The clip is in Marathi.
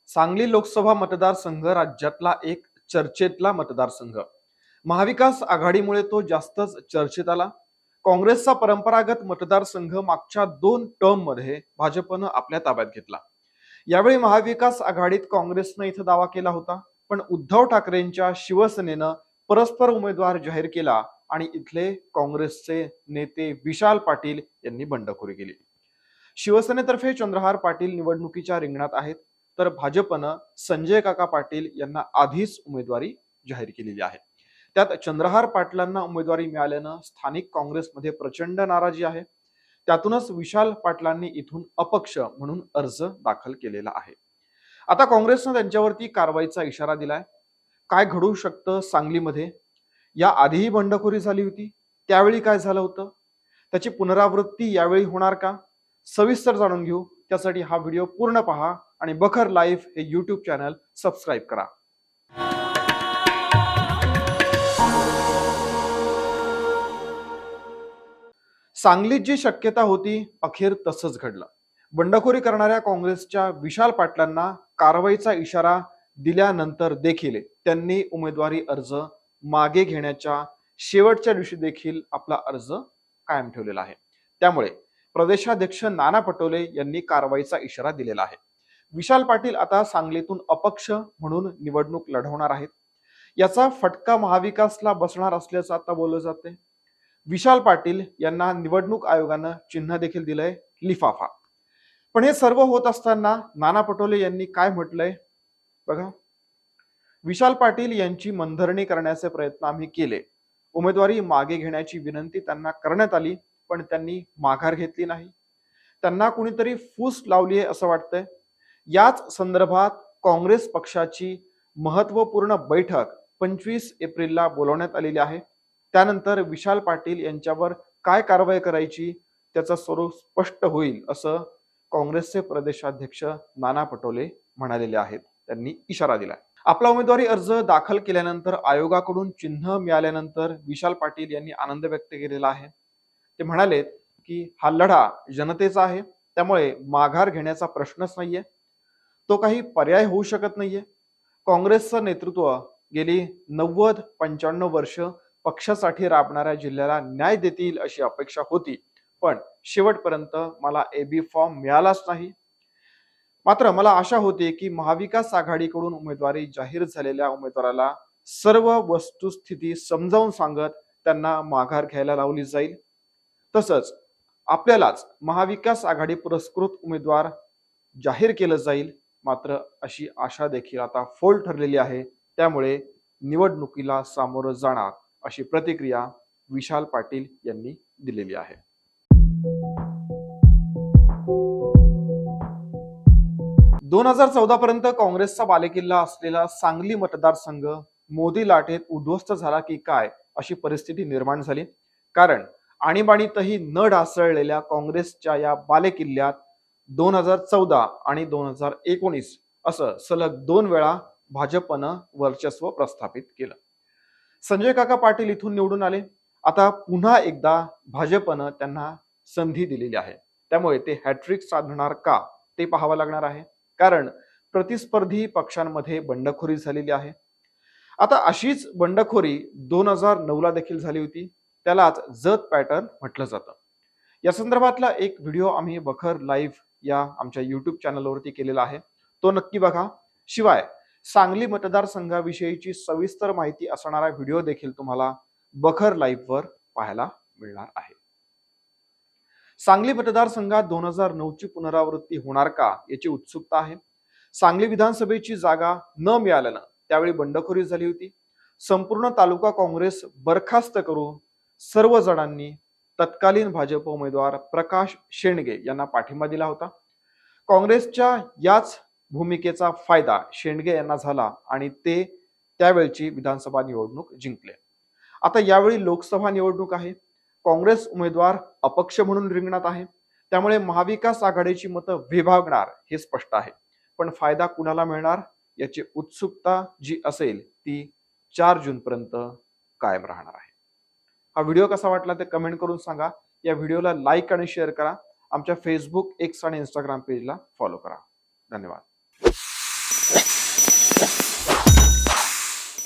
सांगली लोकसभा मतदारसंघ राज्यातला एक चर्चेतला मतदारसंघ. महाविकास आघाडीमुळे तो जास्तच चर्चेत आला. काँग्रेसचा परंपरागत मतदारसंघ मागच्या 2 मध्ये भाजपनं आपल्या ताब्यात घेतला. यावेळी महाविकास आघाडीत काँग्रेसनं इथं दावा केला होता, पण उद्धव ठाकरेंच्या शिवसेनेनं परस्पर उमेदवार जाहीर केला आणि इथले काँग्रेसचे नेते विशाल पाटील यांनी बंडखोरी केली. शिवसेनेतर्फे चंद्रहार पाटील निवडणुकीच्या रिंगणात आहेत, तर भाजपनं संजय काका पाटील यांना आधीच उमेदवारी जाहीर केलेली आहे. त्यात चंद्रहार पाटलांना उमेदवारी मिळाल्यानं स्थानिक काँग्रेसमध्ये प्रचंड नाराजी आहे. त्यातूनच विशाल पाटलांनी इथून अपक्ष म्हणून अर्ज दाखल केलेला आहे. आता काँग्रेसनं त्यांच्यावरती कारवाईचा इशारा दिलाय. काय घडू शकतं सांगलीमध्ये? या आधीही बंडखोरी झाली होती, त्यावेळी काय झालं होतं? त्याची पुनरावृत्ती यावेळी होणार का? सविस्तर जाणून घेऊ. त्यासाठी हा व्हिडिओ पूर्ण पहा आणि बखर लाईव्ह हे यूट्यूब चॅनल सबस्क्राईब करा. सांगलीत जी शक्यता होती, अखेर तसंच घडलं. बंडखोरी करणाऱ्या काँग्रेसच्या विशाल पाटलांना कारवाईचा इशारा दिल्यानंतर देखील त्यांनी उमेदवारी अर्ज मागे घेण्याच्या शेवटच्या दिवशी देखील आपला अर्ज कायम ठेवलेला आहे. त्यामुळे प्रदेशाध्यक्ष नाना पटोले यांनी कारवाईचा इशारा दिलेला आहे. विशाल पाटील आता सांगलीतून अपक्ष म्हणून निवडणूक लढवणार आहेत. याचा फटका महाविकासला बसणार असल्याचं आता बोललं जाते. विशाल पाटील यांना निवडणूक आयोगानं चिन्ह देखील दिलंय, लिफाफा. पण हे सर्व होत असताना नाना पटोले यांनी काय म्हटलंय बघा. विशाल पाटील यांची मनधरणी करण्याचे प्रयत्न आम्ही केले. उमेदवारी मागे घेण्याची विनंती त्यांना करण्यात आली, पण त्यांनी माघार घेतली नाही. त्यांना कुणीतरी फूस लावली आहे असं वाटतंय. याच संदर्भात काँग्रेस पक्षाची महत्वपूर्ण बैठक 25 एप्रिलला बोलवण्यात आलेली आहे. त्यानंतर विशाल पाटील यांच्यावर काय कारवाई करायची त्याचं स्वरूप स्पष्ट होईल असं काँग्रेसचे प्रदेशाध्यक्ष नाना पटोले म्हणालेले आहेत. त्यांनी इशारा दिलाय. आपला उमेदवारी अर्ज दाखल केल्यानंतर आयोगाकडून चिन्ह मिळाल्यानंतर विशाल पाटील यांनी आनंद व्यक्त केलेला आहे. ते म्हणालेत की हा लढा जनतेचा आहे, त्यामुळे माघार घेण्याचा प्रश्नच नाहीये. तो काही पर्याय होऊ शकत नाहीये. काँग्रेसचं नेतृत्व गेली 90-95 वर्ष पक्षासाठी राबणाऱ्या जिल्ह्याला न्याय देतील अशी अपेक्षा होती, पण शेवटपर्यंत मला एबी फॉर्म मिळालाच नाही. मात्र मला आशा होती की महाविकास आघाडीकडून उमेदवारी जाहीर झालेल्या उमेदवाराला सर्व वस्तुस्थिती समजावून सांगत त्यांना माघार घ्यायला लावली जाईल. तसंच आपल्यालाच महाविकास आघाडी पुरस्कृत उमेदवार जाहीर केलं जाईल. मात्र अशी आशा देखील आता फोल ठरलेली आहे. त्यामुळे निवडणुकीला सामोरं जाणार अशी प्रतिक्रिया विशाल पाटील यांनी दिलेली आहे. 2014 पर्यंत काँग्रेसचा बालेकिल्ला असलेला सांगली मतदारसंघ मोदी लाटेत उद्ध्वस्त झाला की काय अशी परिस्थिती निर्माण झाली. कारण आणीबाणीतही न ढासळलेल्या काँग्रेसच्या या बालेकिल्ल्यात 2014 आणि 2019 असं सलग 2 वेळा भाजपनं वर्चस्व प्रस्थापित केलं. संजय काका पाटील इथून निवडून आले. आता पुन्हा एकदा भाजपनं त्यांना संधी दिलेली आहे. त्यामुळे ते हॅट्रिक साधणार का ते पाहावं लागणार आहे. कारण प्रतिस्पर्धी पक्षांमध्ये बंडखोरी झालेली आहे. आता अशीच बंडखोरी 2009 ला देखील झाली होती. त्यालाच जत पॅटर्न म्हटलं जातं. या संदर्भातला एक व्हिडिओ आम्ही बखर लाईव्ह या आमच्या यूट्यूब चॅनलवरती केलेला आहे, तो नक्की बघा. शिवाय सांगली मतदारसंघाविषयीची सविस्तर माहिती असणारा व्हिडिओ देखील तुम्हाला बखर लाईव्ह वर पाहायला मिळणार आहे. सांगली मतदारसंघात 2009 ची पुनरावृत्ती होणार का याची उत्सुकता आहे. सांगली विधानसभेची जागा न मिळाल्यानं त्यावेळी बंडखोरी झाली होती. संपूर्ण तालुका काँग्रेस बरखास्त करून सर्व जणांनी तत्कालीन भाजप उमेदवार प्रकाश शेंडगे यांना पाठिंबा दिला होता. काँग्रेसच्या याच भूमिकेचा फायदा शेंडगे यांना झाला आणि ते त्यावेळची विधानसभा निवडणूक जिंकले. आता यावेळी लोकसभा निवडणूक आहे. काँग्रेस उमेदवार अपक्ष म्हणून रिंगणात आहे. त्यामुळे महाविकास आघाडीची मतं विभागणार हे स्पष्ट आहे. पण फायदा कुणाला मिळणार याची उत्सुकता जी असेल ती 4 जून पर्यंत कायम राहणार आहे. हा व्हिडिओ कसा वाटला ते कमेंट करून सांगा. या व्हिडिओला लाईक आणि शेअर करा. आमच्या फेसबुक, एक्स आणि इंस्टाग्राम पेजला फॉलो करा. धन्यवाद.